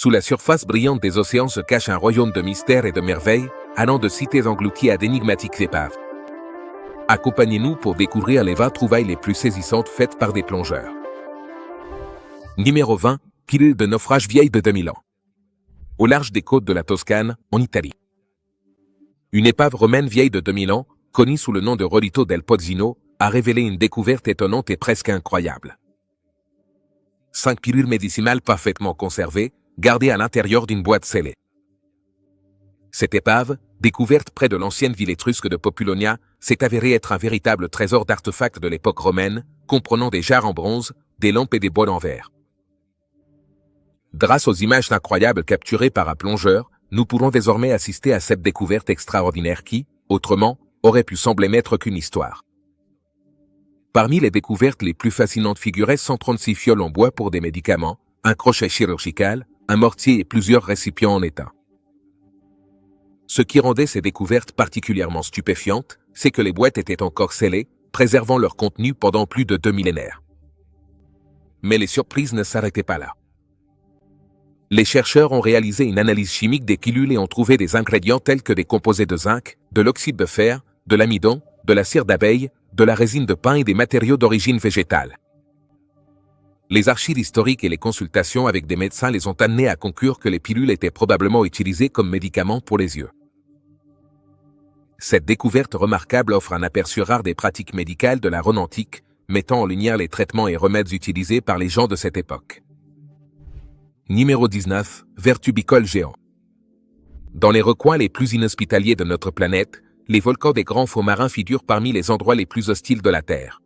Sous la surface brillante des océans se cache un royaume de mystères et de merveilles, allant de cités englouties à d'énigmatiques épaves. Accompagnez-nous pour découvrir les 20 trouvailles les plus saisissantes faites par des plongeurs. Numéro 20, pilule de naufrage vieille de 2000 ans. Au large des côtes de la Toscane, en Italie. Une épave romaine vieille de 2000 ans, connue sous le nom de Rolito del Pozzino, a révélé une découverte étonnante et presque incroyable. 5 pilules médicinales parfaitement conservées, gardées à l'intérieur d'une boîte scellée. Cette épave, découverte près de l'ancienne ville étrusque de Populonia, s'est avérée être un véritable trésor d'artefacts de l'époque romaine, comprenant des jarres en bronze, des lampes et des bols en verre. Grâce aux images incroyables capturées par un plongeur, nous pourrons désormais assister à cette découverte extraordinaire qui, autrement, aurait pu sembler n'être qu'une histoire. Parmi les découvertes les plus fascinantes figuraient 136 fioles en bois pour des médicaments, un crochet chirurgical, un mortier et plusieurs récipients en étain. Ce qui rendait ces découvertes particulièrement stupéfiantes, c'est que les boîtes étaient encore scellées, préservant leur contenu pendant plus de 2 millénaires. Mais les surprises ne s'arrêtaient pas là. Les chercheurs ont réalisé une analyse chimique des pilules et ont trouvé des ingrédients tels que des composés de zinc, de l'oxyde de fer, de l'amidon, de la cire d'abeille, de la résine de pin et des matériaux d'origine végétale. Les archives historiques et les consultations avec des médecins les ont amenés à conclure que les pilules étaient probablement utilisées comme médicaments pour les yeux. Cette découverte remarquable offre un aperçu rare des pratiques médicales de la Rome antique, mettant en lumière les traitements et remèdes utilisés par les gens de cette époque. Numéro 19, ver tubicole géant. Dans les recoins les plus inhospitaliers de notre planète, les volcans des grands fonds marins figurent parmi les endroits les plus hostiles de la Terre.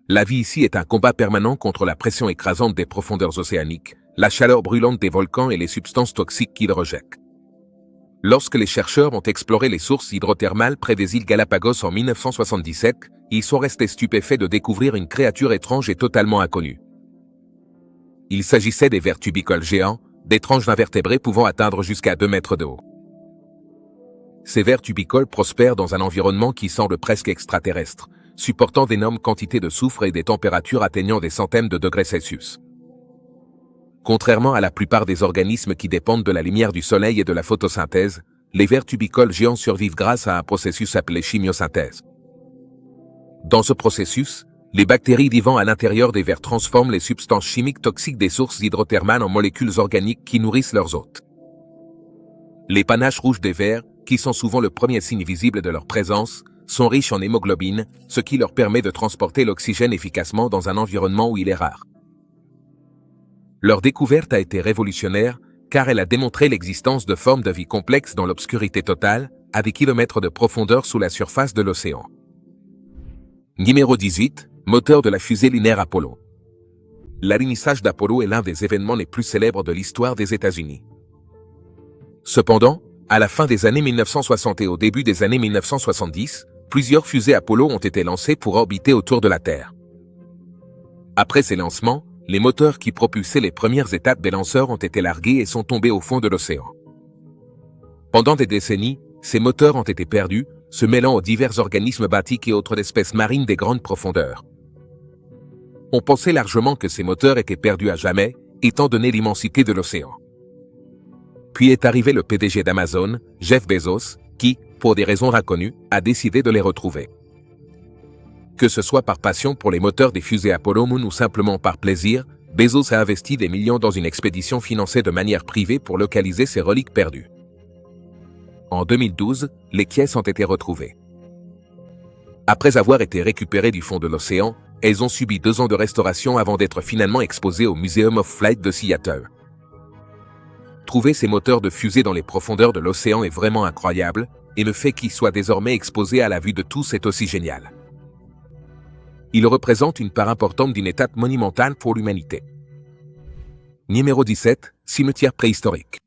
La vie ici est un combat permanent contre la pression écrasante des profondeurs océaniques, la chaleur brûlante des volcans et les substances toxiques qu'ils rejettent. Lorsque les chercheurs ont exploré les sources hydrothermales près des îles Galapagos en 1977, ils sont restés stupéfaits de découvrir une créature étrange et totalement inconnue. Il s'agissait des vers tubicoles géants, d'étranges invertébrés pouvant atteindre jusqu'à 2 mètres de haut. Ces vers tubicoles prospèrent dans un environnement qui semble presque extraterrestre, supportant d'énormes quantités de soufre et des températures atteignant des centaines de degrés Celsius. Contrairement à la plupart des organismes qui dépendent de la lumière du soleil et de la photosynthèse, les vers tubicoles géants survivent grâce à un processus appelé chimiosynthèse. Dans ce processus, les bactéries vivant à l'intérieur des vers transforment les substances chimiques toxiques des sources hydrothermales en molécules organiques qui nourrissent leurs hôtes. Les panaches rouges des vers, qui sont souvent le premier signe visible de leur présence, sont riches en hémoglobine, ce qui leur permet de transporter l'oxygène efficacement dans un environnement où il est rare. Leur découverte a été révolutionnaire, car elle a démontré l'existence de formes de vie complexes dans l'obscurité totale, à des kilomètres de profondeur sous la surface de l'océan. Numéro 18, moteur de la fusée lunaire Apollo. L'alunissage d'Apollo est l'un des événements les plus célèbres de l'histoire des États-Unis. Cependant, à la fin des années 1960 et au début des années 1970, plusieurs fusées Apollo ont été lancées pour orbiter autour de la Terre. Après ces lancements, les moteurs qui propulsaient les premières étapes des lanceurs ont été largués et sont tombés au fond de l'océan. Pendant des décennies, ces moteurs ont été perdus, se mêlant aux divers organismes benthiques et autres espèces marines des grandes profondeurs. On pensait largement que ces moteurs étaient perdus à jamais, étant donné l'immensité de l'océan. Puis est arrivé le PDG d'Amazon, Jeff Bezos, qui, pour des raisons inconnues, a décidé de les retrouver. Que ce soit par passion pour les moteurs des fusées Apollo Moon ou simplement par plaisir, Bezos a investi des millions dans une expédition financée de manière privée pour localiser ces reliques perdues. En 2012, les pièces ont été retrouvées. Après avoir été récupérées du fond de l'océan, elles ont subi 2 ans de restauration avant d'être finalement exposées au Museum of Flight de Seattle. Trouver ces moteurs de fusée dans les profondeurs de l'océan est vraiment incroyable, et le fait qu'ils soient désormais exposés à la vue de tous est aussi génial. Ils représentent une part importante d'une étape monumentale pour l'humanité. Numéro 17, cimetière préhistorique.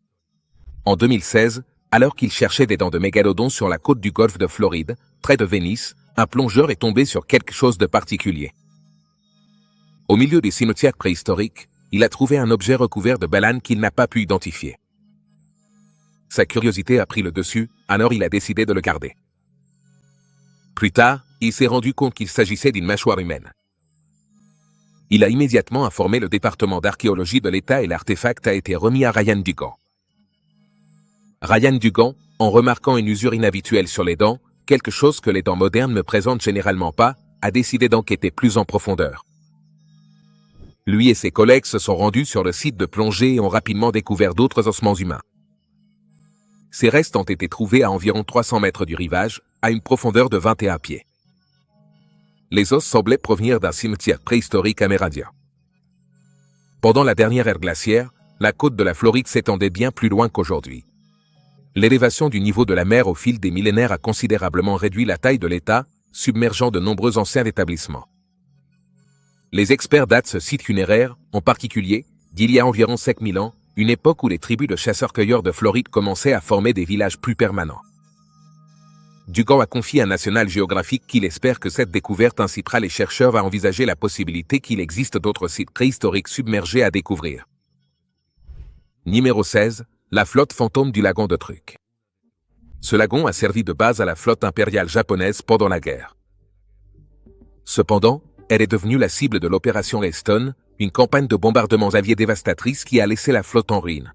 En 2016, alors qu'il cherchait des dents de mégalodon sur la côte du golfe de Floride, près de Venise, un plongeur est tombé sur quelque chose de particulier. Au milieu des cimetières préhistoriques, il a trouvé un objet recouvert de bananes qu'il n'a pas pu identifier. Sa curiosité a pris le dessus, alors il a décidé de le garder. Plus tard, il s'est rendu compte qu'il s'agissait d'une mâchoire humaine. Il a immédiatement informé le département d'archéologie de l'État et l'artefact a été remis à Ryan Dugan. Ryan Dugan, en remarquant une usure inhabituelle sur les dents, quelque chose que les dents modernes ne présentent généralement pas, a décidé d'enquêter plus en profondeur. Lui et ses collègues se sont rendus sur le site de plongée et ont rapidement découvert d'autres ossements humains. Ces restes ont été trouvés à environ 300 mètres du rivage, à une profondeur de 21 pieds. Les os semblaient provenir d'un cimetière préhistorique amérindien. Pendant la dernière ère glaciaire, la côte de la Floride s'étendait bien plus loin qu'aujourd'hui. L'élévation du niveau de la mer au fil des millénaires a considérablement réduit la taille de l'État, submergeant de nombreux anciens établissements. Les experts datent ce site funéraire, en particulier, d'il y a environ 5000 ans, une époque où les tribus de chasseurs-cueilleurs de Floride commençaient à former des villages plus permanents. Dugan a confié à National Geographic qu'il espère que cette découverte incitera les chercheurs à envisager la possibilité qu'il existe d'autres sites préhistoriques submergés à découvrir. Numéro 16. La flotte fantôme du lagon de Truk. Ce lagon a servi de base à la flotte impériale japonaise pendant la guerre. Cependant, elle est devenue la cible de l'opération Easton, une campagne de bombardements aviés dévastatrice qui a laissé la flotte en ruine.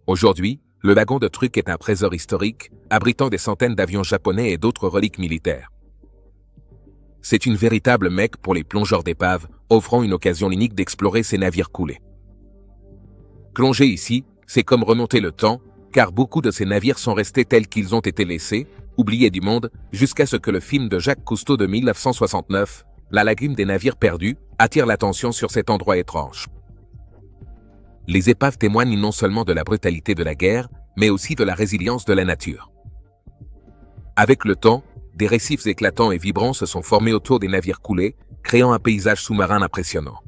Aujourd'hui, le lagon de Truk est un trésor historique, abritant des centaines d'avions japonais et d'autres reliques militaires. C'est une véritable mecque pour les plongeurs d'épave, offrant une occasion unique d'explorer ces navires coulés. Plonger ici, c'est comme remonter le temps, car beaucoup de ces navires sont restés tels qu'ils ont été laissés, oubliés du monde, jusqu'à ce que le film de Jacques Cousteau de 1969, La lagune des navires perdus, attire l'attention sur cet endroit étrange. Les épaves témoignent non seulement de la brutalité de la guerre, mais aussi de la résilience de la nature. Avec le temps, des récifs éclatants et vibrants se sont formés autour des navires coulés, créant un paysage sous-marin impressionnant.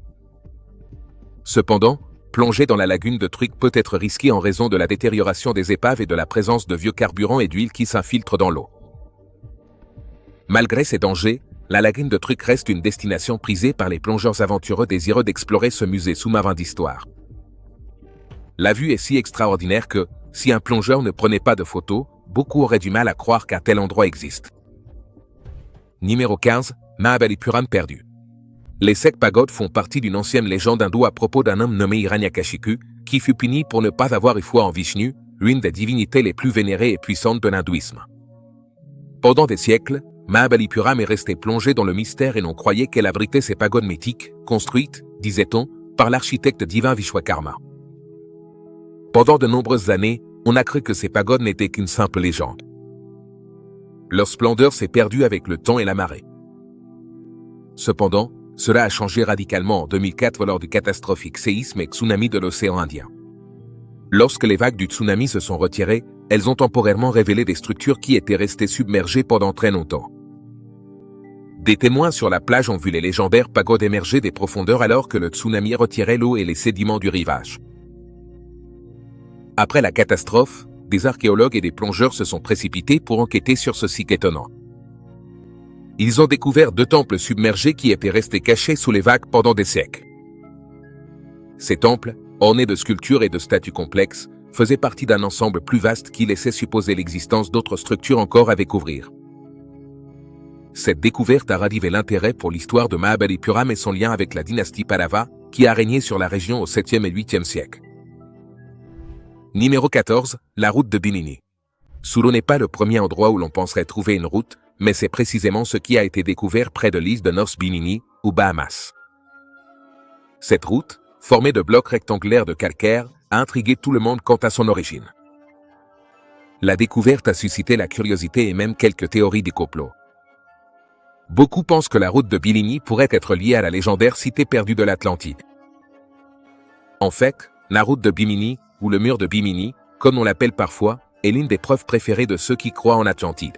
Cependant, plonger dans la lagune de Truk peut être risqué en raison de la détérioration des épaves et de la présence de vieux carburants et d'huile qui s'infiltrent dans l'eau. Malgré ces dangers, la lagune de Truk reste une destination prisée par les plongeurs aventureux désireux d'explorer ce musée sous-marin d'histoire. La vue est si extraordinaire que, si un plongeur ne prenait pas de photos, beaucoup auraient du mal à croire qu'un tel endroit existe. Numéro 15. Mahabalipuram perdu. Les Sept pagodes font partie d'une ancienne légende hindoue à propos d'un homme nommé Hiranyakashipu, qui fut puni pour ne pas avoir eu foi en Vishnu, l'une des divinités les plus vénérées et puissantes de l'hindouisme. Pendant des siècles, Mahabalipuram est restée plongée dans le mystère et l'on croyait qu'elle abritait ces pagodes mythiques, construites, disait-on, par l'architecte divin Vishwakarma. Pendant de nombreuses années, on a cru que ces pagodes n'étaient qu'une simple légende. Leur splendeur s'est perdue avec le temps et la marée. Cependant, cela a changé radicalement en 2004 lors du catastrophique séisme et tsunami de l'océan Indien. Lorsque les vagues du tsunami se sont retirées, elles ont temporairement révélé des structures qui étaient restées submergées pendant très longtemps. Des témoins sur la plage ont vu les légendaires pagodes émerger des profondeurs alors que le tsunami retirait l'eau et les sédiments du rivage. Après la catastrophe, des archéologues et des plongeurs se sont précipités pour enquêter sur ce site étonnant. Ils ont découvert 2 temples submergés qui étaient restés cachés sous les vagues pendant des siècles. Ces temples, ornés de sculptures et de statues complexes, faisaient partie d'un ensemble plus vaste qui laissait supposer l'existence d'autres structures encore à découvrir. Cette découverte a ravivé l'intérêt pour l'histoire de Mahabalipuram et son lien avec la dynastie Pallava, qui a régné sur la région au 7e et 8e siècle. Numéro 14. La route de Bimini. Sulu n'est pas le premier endroit où l'on penserait trouver une route, mais c'est précisément ce qui a été découvert près de l'île de North Bimini, aux Bahamas. Cette route, formée de blocs rectangulaires de calcaire, a intrigué tout le monde quant à son origine. La découverte a suscité la curiosité et même quelques théories du complot. Beaucoup pensent que la route de Bimini pourrait être liée à la légendaire cité perdue de l'Atlantide. En fait, la route de Bimini, ou le mur de Bimini, comme on l'appelle parfois, est l'une des preuves préférées de ceux qui croient en Atlantide.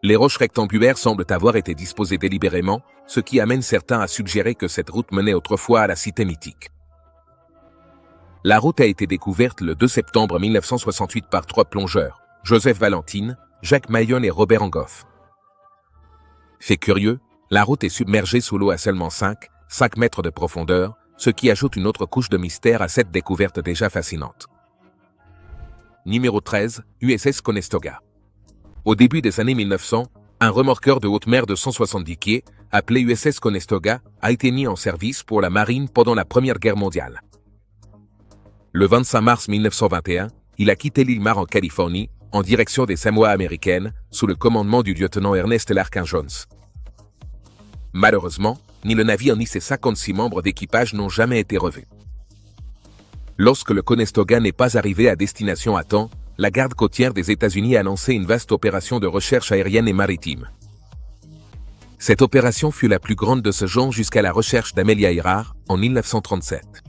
Les roches rectangulaires semblent avoir été disposées délibérément, ce qui amène certains à suggérer que cette route menait autrefois à la cité mythique. La route a été découverte le 2 septembre 1968 par 3 plongeurs, Joseph Valentine, Jacques Maillon et Robert Angoff. Fait curieux, la route est submergée sous l'eau à seulement 5 mètres de profondeur, ce qui ajoute une autre couche de mystère à cette découverte déjà fascinante. Numéro 13, USS Conestoga. Au début des années 1900, un remorqueur de haute mer de 170 pieds, appelé USS Conestoga, a été mis en service pour la marine pendant la Première Guerre mondiale. Le 25 mars 1921, il a quitté l'île Mare en Californie, en direction des Samoa américaines, sous le commandement du lieutenant Ernest Larkin Jones. Malheureusement, ni le navire ni ses 56 membres d'équipage n'ont jamais été revus. Lorsque le Conestoga n'est pas arrivé à destination à temps, la garde côtière des États-Unis a lancé une vaste opération de recherche aérienne et maritime. Cette opération fut la plus grande de ce genre jusqu'à la recherche d'Amelia Earhart en 1937.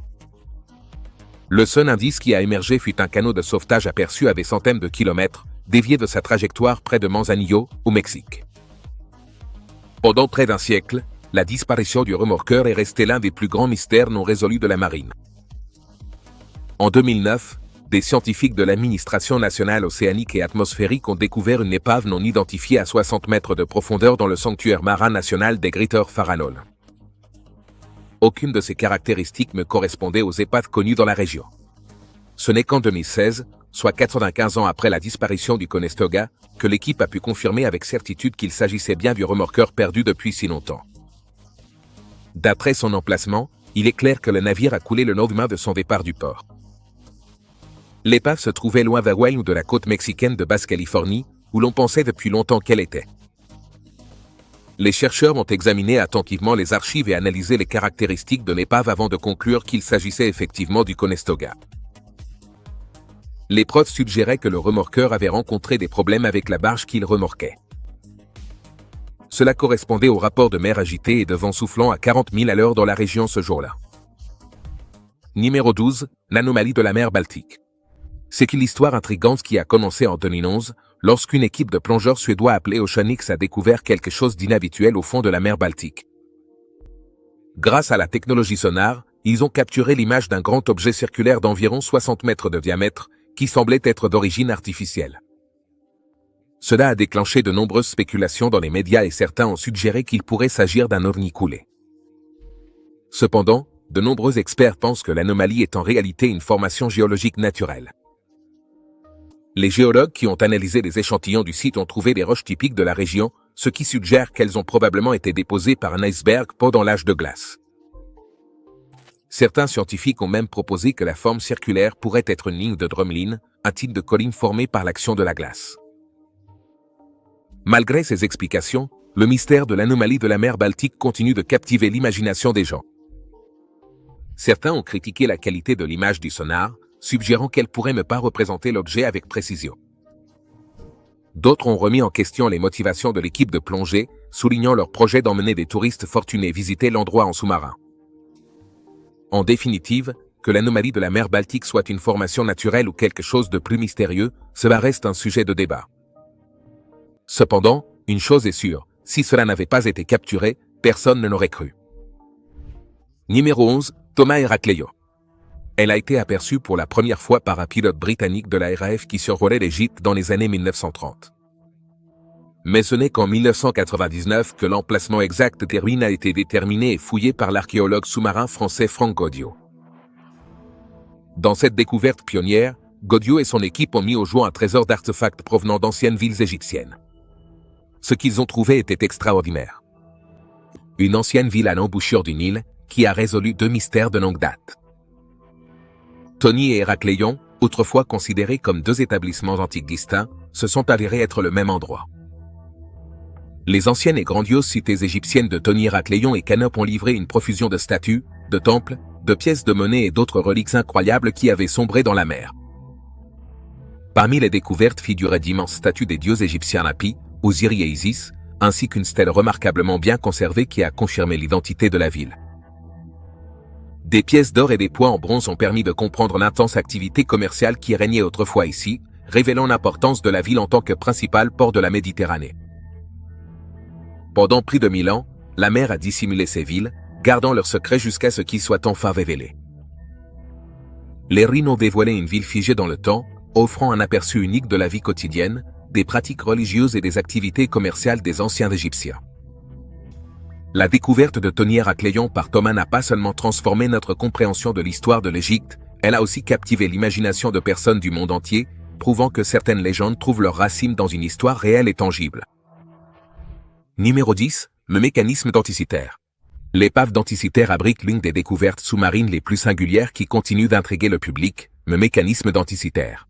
Le seul indice qui a émergé fut un canot de sauvetage aperçu à des centaines de kilomètres, dévié de sa trajectoire près de Manzanillo, au Mexique. Pendant près d'un siècle, la disparition du remorqueur est restée l'un des plus grands mystères non résolus de la marine. En 2009, des scientifiques de l'Administration nationale océanique et atmosphérique ont découvert une épave non identifiée à 60 mètres de profondeur dans le sanctuaire marin national des Greater Faranol. Aucune de ces caractéristiques ne correspondait aux épaves connues dans la région. Ce n'est qu'en 2016, soit 95 ans après la disparition du Conestoga, que l'équipe a pu confirmer avec certitude qu'il s'agissait bien du remorqueur perdu depuis si longtemps. D'après son emplacement, il est clair que le navire a coulé le lendemain de son départ du port. L'épave se trouvait loin d'Hawaï ou de la côte mexicaine de Basse-Californie, où l'on pensait depuis longtemps qu'elle était. Les chercheurs ont examiné attentivement les archives et analysé les caractéristiques de l'épave avant de conclure qu'il s'agissait effectivement du Conestoga. Les preuves suggéraient que le remorqueur avait rencontré des problèmes avec la barge qu'il remorquait. Cela correspondait au rapport de mer agitée et de vent soufflant à 40 000 à l'heure dans la région ce jour-là. Numéro 12, l'anomalie de la mer Baltique. C'est une histoire intrigante qui a commencé en 2011, lorsqu'une équipe de plongeurs suédois appelée Oceanix a découvert quelque chose d'inhabituel au fond de la mer Baltique. Grâce à la technologie sonar, ils ont capturé l'image d'un grand objet circulaire d'environ 60 mètres de diamètre, qui semblait être d'origine artificielle. Cela a déclenché de nombreuses spéculations dans les médias et certains ont suggéré qu'il pourrait s'agir d'un ovni coulé. Cependant, de nombreux experts pensent que l'anomalie est en réalité une formation géologique naturelle. Les géologues qui ont analysé les échantillons du site ont trouvé des roches typiques de la région, ce qui suggère qu'elles ont probablement été déposées par un iceberg pendant l'âge de glace. Certains scientifiques ont même proposé que la forme circulaire pourrait être une ligne de drumlin, un type de colline formée par l'action de la glace. Malgré ces explications, le mystère de l'anomalie de la mer Baltique continue de captiver l'imagination des gens. Certains ont critiqué la qualité de l'image du sonar, suggérant qu'elle pourrait ne pas représenter l'objet avec précision. D'autres ont remis en question les motivations de l'équipe de plongée, soulignant leur projet d'emmener des touristes fortunés visiter l'endroit en sous-marin. En définitive, que l'anomalie de la mer Baltique soit une formation naturelle ou quelque chose de plus mystérieux, cela reste un sujet de débat. Cependant, une chose est sûre, si cela n'avait pas été capturé, personne ne l'aurait cru. Numéro 11, Thomas Heracleion. Elle a été aperçue pour la première fois par un pilote britannique de la RAF qui survolait l'Égypte dans les années 1930. Mais ce n'est qu'en 1999 que l'emplacement exact des ruines a été déterminé et fouillé par l'archéologue sous-marin français Franck Godiot. Dans cette découverte pionnière, Godiot et son équipe ont mis au jour un trésor d'artefacts provenant d'anciennes villes égyptiennes. Ce qu'ils ont trouvé était extraordinaire. Une ancienne ville à l'embouchure du Nil, qui a résolu deux mystères de longue date. Tony et Héracléon, autrefois considérés comme deux établissements antiques distincts, se sont avérés être le même endroit. Les anciennes et grandioses cités égyptiennes de Tony, Héracléon et Canop ont livré une profusion de statues, de temples, de pièces de monnaie et d'autres reliques incroyables qui avaient sombré dans la mer. Parmi les découvertes figuraient d'immenses statues des dieux égyptiens Hapi, Osiris et Isis, ainsi qu'une stèle remarquablement bien conservée qui a confirmé l'identité de la ville. Des pièces d'or et des poids en bronze ont permis de comprendre l'intense activité commerciale qui régnait autrefois ici, révélant l'importance de la ville en tant que principal port de la Méditerranée. Pendant plus de 1000 ans, la mer a dissimulé ces villes, gardant leur secret jusqu'à ce qu'ils soient enfin révélés. Les ruines ont dévoilé une ville figée dans le temps, offrant un aperçu unique de la vie quotidienne, des pratiques religieuses et des activités commerciales des anciens Égyptiens. La découverte de Tony Héracléon par Thomas n'a pas seulement transformé notre compréhension de l'histoire de l'Égypte, elle a aussi captivé l'imagination de personnes du monde entier, prouvant que certaines légendes trouvent leurs racines dans une histoire réelle et tangible. Numéro 10, Le mécanisme d'Anticythère. L'épave d'Anticythère abrite l'une des découvertes sous-marines les plus singulières qui continue d'intriguer le public, le mécanisme d'Anticythère.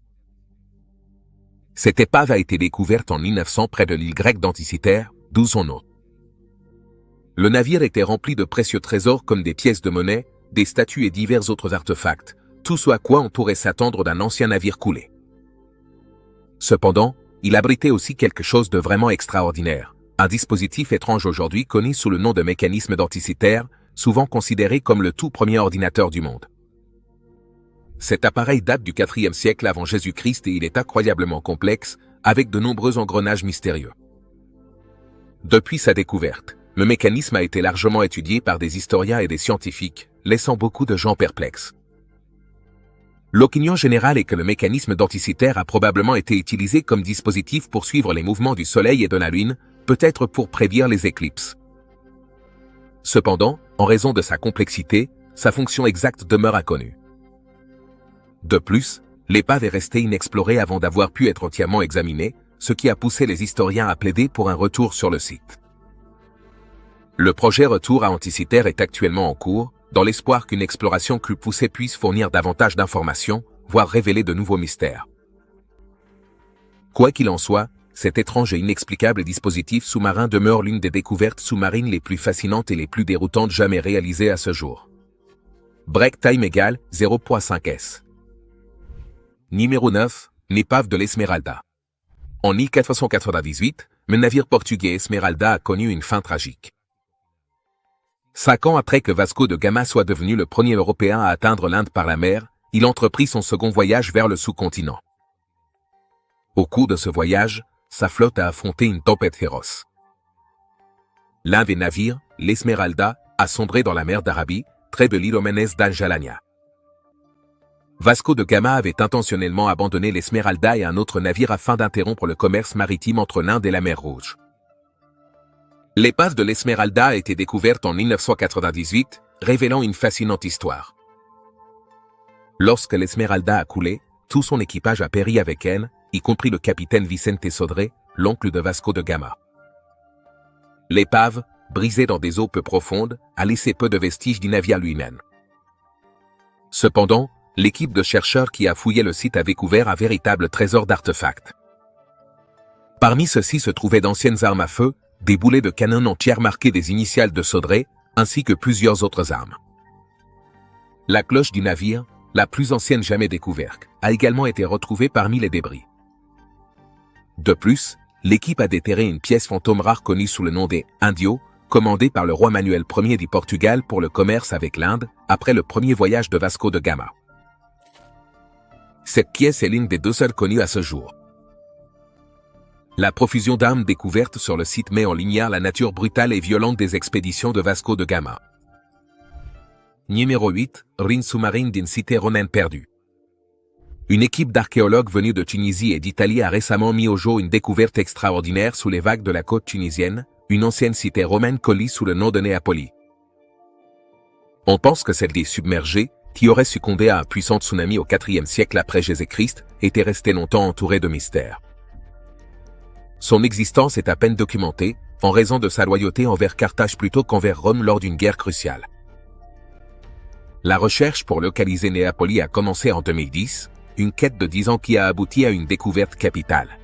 Cette épave a été découverte en 1900 près de l'île grecque d'Anticythère, d'où son nom. Le navire était rempli de précieux trésors comme des pièces de monnaie, des statues et divers autres artefacts, tout ce à quoi on pourrait s'attendre d'un ancien navire coulé. Cependant, il abritait aussi quelque chose de vraiment extraordinaire, un dispositif étrange aujourd'hui connu sous le nom de mécanisme d'Anticythère, souvent considéré comme le tout premier ordinateur du monde. Cet appareil date du IVe siècle avant Jésus-Christ et il est incroyablement complexe, avec de nombreux engrenages mystérieux. Depuis sa découverte, le mécanisme a été largement étudié par des historiens et des scientifiques, laissant beaucoup de gens perplexes. L'opinion générale est que le mécanisme d'Anticythère a probablement été utilisé comme dispositif pour suivre les mouvements du Soleil et de la Lune, peut-être pour prédire les éclipses. Cependant, en raison de sa complexité, sa fonction exacte demeure inconnue. De plus, l'épave est restée inexplorée avant d'avoir pu être entièrement examinée, ce qui a poussé les historiens à plaider pour un retour sur le site. Le projet Retour à Anticythère est actuellement en cours, dans l'espoir qu'une exploration plus poussée puisse fournir davantage d'informations, voire révéler de nouveaux mystères. Quoi qu'il en soit, cet étrange et inexplicable dispositif sous-marin demeure l'une des découvertes sous-marines les plus fascinantes et les plus déroutantes jamais réalisées à ce jour. Break time égale 0.5s. Numéro 9, l'épave de l'Esmeralda. En 1498, le navire portugais Esmeralda a connu une fin tragique. 5 ans après que Vasco de Gama soit devenu le premier Européen à atteindre l'Inde par la mer, il entreprit son second voyage vers le sous-continent. Au cours de ce voyage, sa flotte a affronté une tempête féroce. L'un des navires, l'Esmeralda, a sombré dans la mer d'Arabie, près de l'île Omenes d'Al-Jalania. Vasco de Gama avait intentionnellement abandonné l'Esmeralda et un autre navire afin d'interrompre le commerce maritime entre l'Inde et la mer Rouge. L'épave de l'Esmeralda a été découverte en 1998, révélant une fascinante histoire. Lorsque l'Esmeralda a coulé, tout son équipage a péri avec elle, y compris le capitaine Vicente Sodré, l'oncle de Vasco de Gama. L'épave, brisée dans des eaux peu profondes, a laissé peu de vestiges du navire lui-même. Cependant, l'équipe de chercheurs qui a fouillé le site a découvert un véritable trésor d'artefacts. Parmi ceux-ci se trouvaient d'anciennes armes à feu, des boulets de canon entières marquées des initiales de Sodré, ainsi que plusieurs autres armes. La cloche du navire, la plus ancienne jamais découverte, a également été retrouvée parmi les débris. De plus, l'équipe a déterré une pièce fantôme rare connue sous le nom des Indios, commandée par le roi Manuel Ier du Portugal pour le commerce avec l'Inde, après le premier voyage de Vasco de Gama. Cette pièce est l'une des deux seules connues à ce jour. La profusion d'armes découvertes sur le site met en lumière la nature brutale et violente des expéditions de Vasco de Gama. Numéro 8, ruine sous-marine d'une cité romaine perdue. Une équipe d'archéologues venus de Tunisie et d'Italie a récemment mis au jour une découverte extraordinaire sous les vagues de la côte tunisienne, une ancienne cité romaine connue sous le nom de Néapoli. On pense que celle des submergés, qui aurait succombé à un puissant tsunami au IVe siècle après Jésus-Christ, était restée longtemps entourée de mystères. Son existence est à peine documentée, en raison de sa loyauté envers Carthage plutôt qu'envers Rome lors d'une guerre cruciale. La recherche pour localiser Néapoli a commencé en 2010, une quête de 10 ans qui a abouti à une découverte capitale.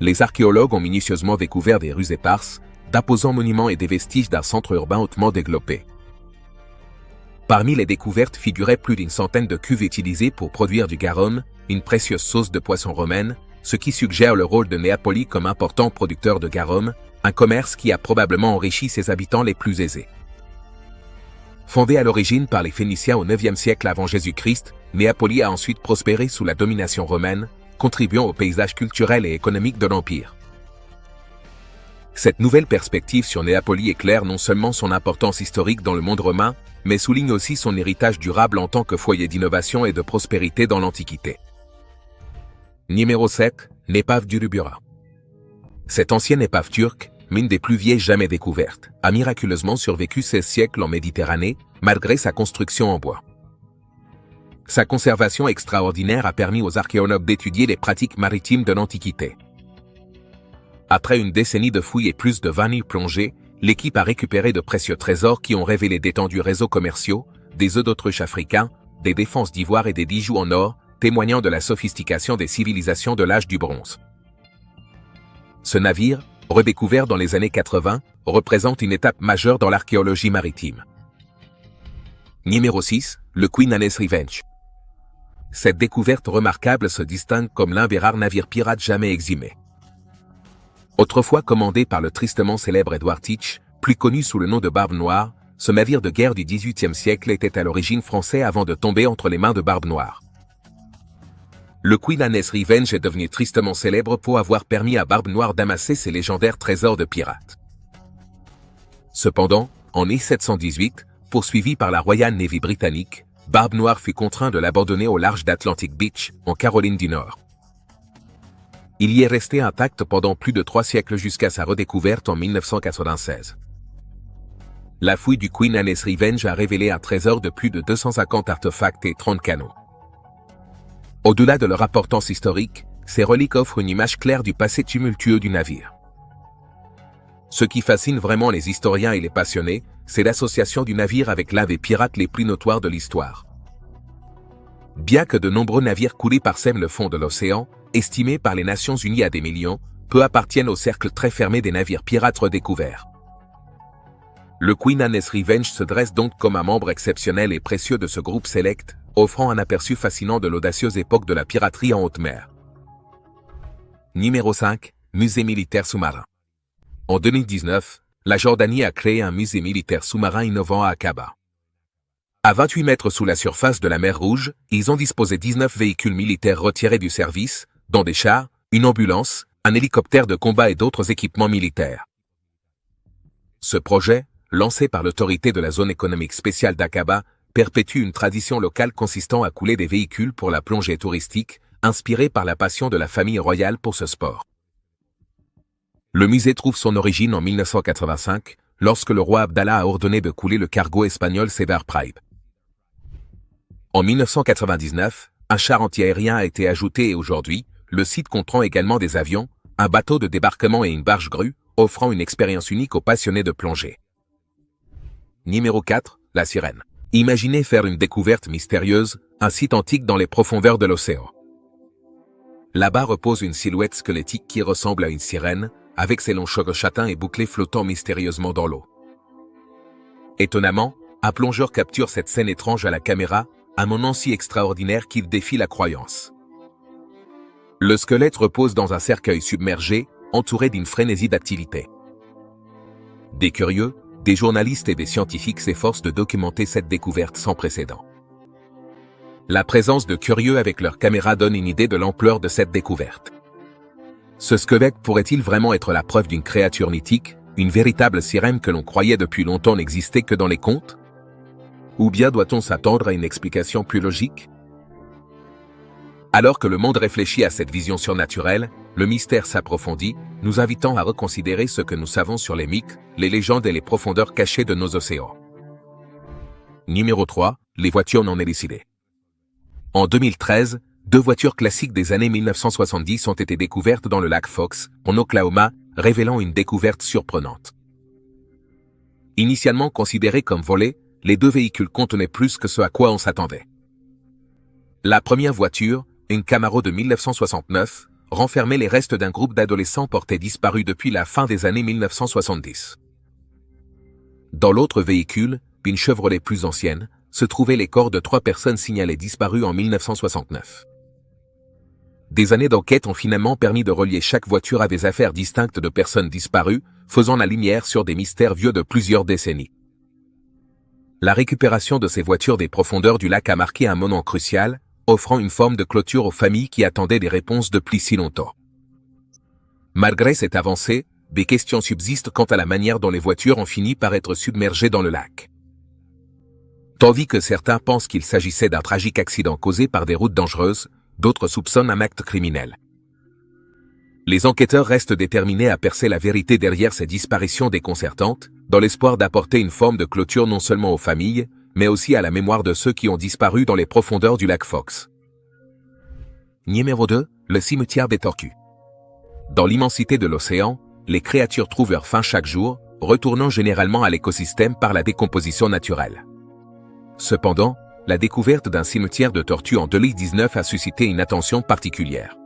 Les archéologues ont minutieusement découvert des rues éparses, d'imposants monuments et des vestiges d'un centre urbain hautement développé. Parmi les découvertes figuraient plus d'une centaine de cuves utilisées pour produire du garum, une précieuse sauce de poisson romaine, ce qui suggère le rôle de Néapoli comme important producteur de garum, un commerce qui a probablement enrichi ses habitants les plus aisés. Fondée à l'origine par les Phéniciens au IXe siècle avant Jésus-Christ, Néapoli a ensuite prospéré sous la domination romaine, contribuant au paysage culturel et économique de l'Empire. Cette nouvelle perspective sur Néapoli éclaire non seulement son importance historique dans le monde romain, mais souligne aussi son héritage durable en tant que foyer d'innovation et de prospérité dans l'Antiquité. Numéro 7, l'épave d'Urubura. Cette ancienne épave turque, l'une des plus vieilles jamais découvertes, a miraculeusement survécu 16 siècles en Méditerranée, malgré sa construction en bois. Sa conservation extraordinaire a permis aux archéologues d'étudier les pratiques maritimes de l'Antiquité. Après une décennie de fouilles et plus de 20 000 plongées, l'équipe a récupéré de précieux trésors qui ont révélé d'étendus réseaux commerciaux, des œufs d'autruche africains, des défenses d'ivoire et des bijoux en or, témoignant de la sophistication des civilisations de l'âge du bronze. Ce navire, redécouvert dans les années 80, représente une étape majeure dans l'archéologie maritime. Numéro 6, le Queen Anne's Revenge. Cette découverte remarquable se distingue comme l'un des rares navires pirates jamais exhumés. Autrefois commandé par le tristement célèbre Edward Teach, plus connu sous le nom de Barbe Noire, ce navire de guerre du XVIIIe siècle était à l'origine français avant de tomber entre les mains de Barbe Noire. Le Queen Anne's Revenge est devenu tristement célèbre pour avoir permis à Barbe Noire d'amasser ses légendaires trésors de pirates. Cependant, en 1718, poursuivi par la Royal Navy britannique, Barbe Noire fut contraint de l'abandonner au large d'Atlantic Beach, en Caroline du Nord. Il y est resté intact pendant plus de 3 siècles jusqu'à sa redécouverte en 1996. La fouille du Queen Anne's Revenge a révélé un trésor de plus de 250 artefacts et 30 canons. Au-delà de leur importance historique, ces reliques offrent une image claire du passé tumultueux du navire. Ce qui fascine vraiment les historiens et les passionnés, c'est l'association du navire avec l'un des pirates les plus notoires de l'histoire. Bien que de nombreux navires coulés parsèment le fond de l'océan, estimés par les Nations Unies à des millions, peu appartiennent au cercle très fermé des navires pirates redécouverts. Le Queen Anne's Revenge se dresse donc comme un membre exceptionnel et précieux de ce groupe sélect, offrant un aperçu fascinant de l'audacieuse époque de la piraterie en haute mer. Numéro 5, Musée militaire sous-marin. En 2019, la Jordanie a créé un musée militaire sous-marin innovant à Aqaba. À 28 mètres sous la surface de la mer Rouge, ils ont disposé 19 véhicules militaires retirés du service, dont des chars, une ambulance, un hélicoptère de combat et d'autres équipements militaires. Ce projet, lancé par l'autorité de la zone économique spéciale d'Aqaba, perpétue une tradition locale consistant à couler des véhicules pour la plongée touristique, inspirée par la passion de la famille royale pour ce sport. Le musée trouve son origine en 1985, lorsque le roi Abdallah a ordonné de couler le cargo espagnol Cedar Pride. En 1999, un char antiaérien a été ajouté et aujourd'hui, le site comprend également des avions, un bateau de débarquement et une barge-grue, offrant une expérience unique aux passionnés de plongée. Numéro 4, la sirène. Imaginez faire une découverte mystérieuse, un site antique dans les profondeurs de l'océan. Là-bas repose une silhouette squelettique qui ressemble à une sirène, avec ses longs cheveux châtains et bouclés flottant mystérieusement dans l'eau. Étonnamment, un plongeur capture cette scène étrange à la caméra, un moment si extraordinaire qu'il défie la croyance. Le squelette repose dans un cercueil submergé, entouré d'une frénésie d'activité. Des curieux, des journalistes et des scientifiques s'efforcent de documenter cette découverte sans précédent. La présence de curieux avec leurs caméras donne une idée de l'ampleur de cette découverte. Ce squelette pourrait-il vraiment être la preuve d'une créature mythique, une véritable sirène que l'on croyait depuis longtemps n'existait que dans les contes? Ou bien doit-on s'attendre à une explication plus logique? Alors que le monde réfléchit à cette vision surnaturelle, le mystère s'approfondit, nous invitant à reconsidérer ce que nous savons sur les mythes, les légendes et les profondeurs cachées de nos océans. Numéro 3, les voitures non élucidées. En 2013, 2 voitures classiques des années 1970 ont été découvertes dans le lac Fox, en Oklahoma, révélant une découverte surprenante. Initialement considérés comme volés, les 2 véhicules contenaient plus que ce à quoi on s'attendait. La première voiture, une Camaro de 1969, renfermait les restes d'un groupe d'adolescents portés disparus depuis la fin des années 1970. Dans l'autre véhicule, une Chevrolet plus ancienne, se trouvaient les corps de 3 personnes signalées disparues en 1969. Des années d'enquête ont finalement permis de relier chaque voiture à des affaires distinctes de personnes disparues, faisant la lumière sur des mystères vieux de plusieurs décennies. La récupération de ces voitures des profondeurs du lac a marqué un moment crucial, offrant une forme de clôture aux familles qui attendaient des réponses depuis si longtemps. Malgré cette avancée, des questions subsistent quant à la manière dont les voitures ont fini par être submergées dans le lac. Tandis que certains pensent qu'il s'agissait d'un tragique accident causé par des routes dangereuses, d'autres soupçonnent un acte criminel. Les enquêteurs restent déterminés à percer la vérité derrière ces disparitions déconcertantes, dans l'espoir d'apporter une forme de clôture non seulement aux familles, mais aussi à la mémoire de ceux qui ont disparu dans les profondeurs du lac Fox. Numéro 2, le cimetière des tortues. Dans l'immensité de l'océan, les créatures trouvent leur fin chaque jour, retournant généralement à l'écosystème par la décomposition naturelle. Cependant, la découverte d'un cimetière de tortues en 2019 a suscité une attention particulière.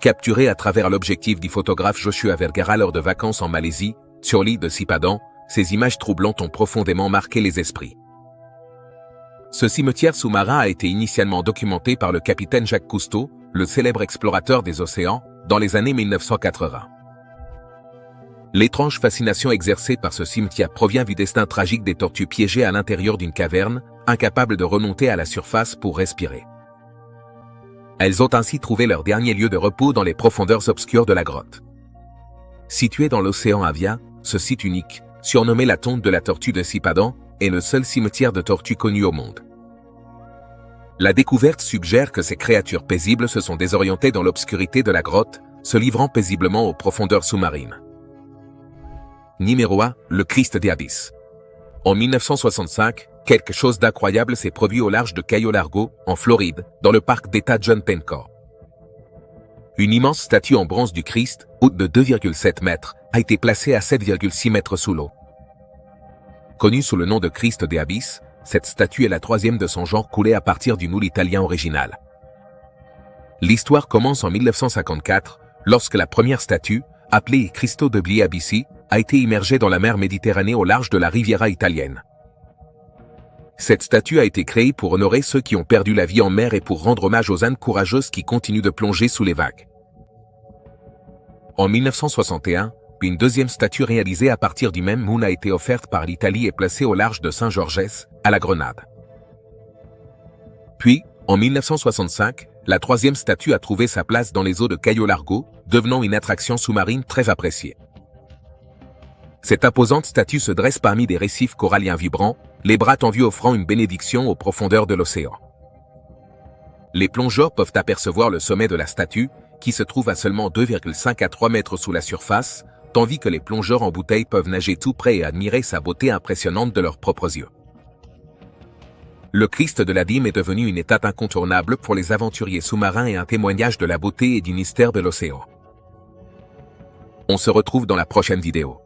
Capturé à travers l'objectif du photographe Joshua Vergara lors de vacances en Malaisie, sur l'île de Sipadan, ces images troublantes ont profondément marqué les esprits. Ce cimetière sous-marin a été initialement documenté par le capitaine Jacques Cousteau, le célèbre explorateur des océans, dans les années 1980. L'étrange fascination exercée par ce cimetière provient du destin tragique des tortues piégées à l'intérieur d'une caverne, incapables de remonter à la surface pour respirer. Elles ont ainsi trouvé leur dernier lieu de repos dans les profondeurs obscures de la grotte. Situé dans l'océan Avia, ce site unique, surnommé la tombe de la tortue de Sipadan, est le seul cimetière de tortues connu au monde. La découverte suggère que ces créatures paisibles se sont désorientées dans l'obscurité de la grotte, se livrant paisiblement aux profondeurs sous-marines. Numéro 1, le Christ des abysses. En 1965, quelque chose d'incroyable s'est produit au large de Cayo Largo, en Floride, dans le parc d'État John Pencor. Une immense statue en bronze du Christ, haute de 2,7 mètres, a été placée à 7,6 mètres sous l'eau. Connue sous le nom de Christ des abysses, cette statue est la troisième de son genre coulée à partir du moule italien original. L'histoire commence en 1954, lorsque la première statue, appelée Cristo degli Abissi, a été immergée dans la mer Méditerranée au large de la Riviera italienne. Cette statue a été créée pour honorer ceux qui ont perdu la vie en mer et pour rendre hommage aux âmes courageuses qui continuent de plonger sous les vagues. En 1961, une deuxième statue réalisée à partir du même moule a été offerte par l'Italie et placée au large de Saint-Georges, à la Grenade. Puis, en 1965, la troisième statue a trouvé sa place dans les eaux de Cayo Largo, devenant une attraction sous-marine très appréciée. Cette imposante statue se dresse parmi des récifs coralliens vibrants, les bras tendus offrant une bénédiction aux profondeurs de l'océan. Les plongeurs peuvent apercevoir le sommet de la statue, qui se trouve à seulement 2,5 à 3 mètres sous la surface, tandis que les plongeurs en bouteille peuvent nager tout près et admirer sa beauté impressionnante de leurs propres yeux. Le Christ de l'Abîme est devenu une étape incontournable pour les aventuriers sous-marins et un témoignage de la beauté et du mystère de l'océan. On se retrouve dans la prochaine vidéo.